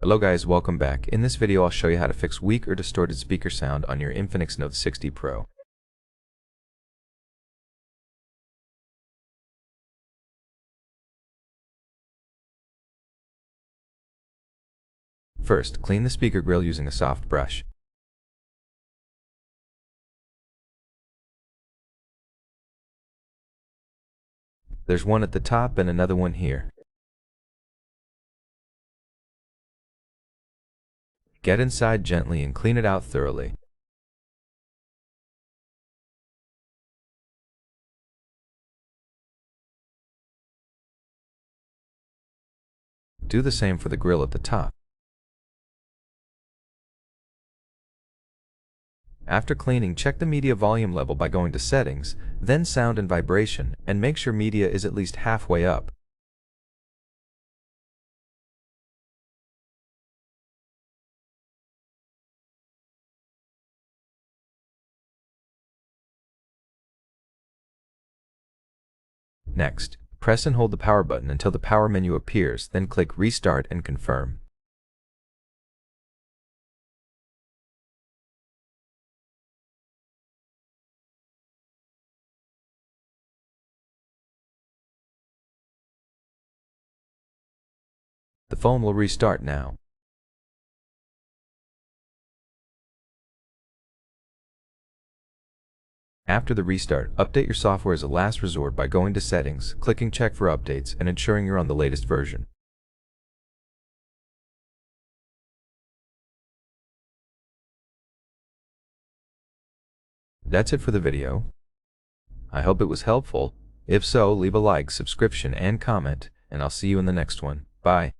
Hello guys, welcome back. In this video I'll show you how to fix weak or distorted speaker sound on your INFINIX Note 60 Pro. First, clean the speaker grill using a soft brush. There's one at the top and another one here. Get inside gently and clean it out thoroughly. Do the same for the grill at the top. After cleaning, check the media volume level by going to Settings, then Sound and Vibration, and make sure media is at least halfway up. Next, press and hold the power button until the power menu appears, then click Restart and confirm. The phone will restart now. After the restart, update your software as a last resort by going to Settings, clicking Check for updates, and ensuring you're on the latest version. That's it for the video. I hope it was helpful. If so, leave a like, subscription, and comment, and I'll see you in the next one. Bye.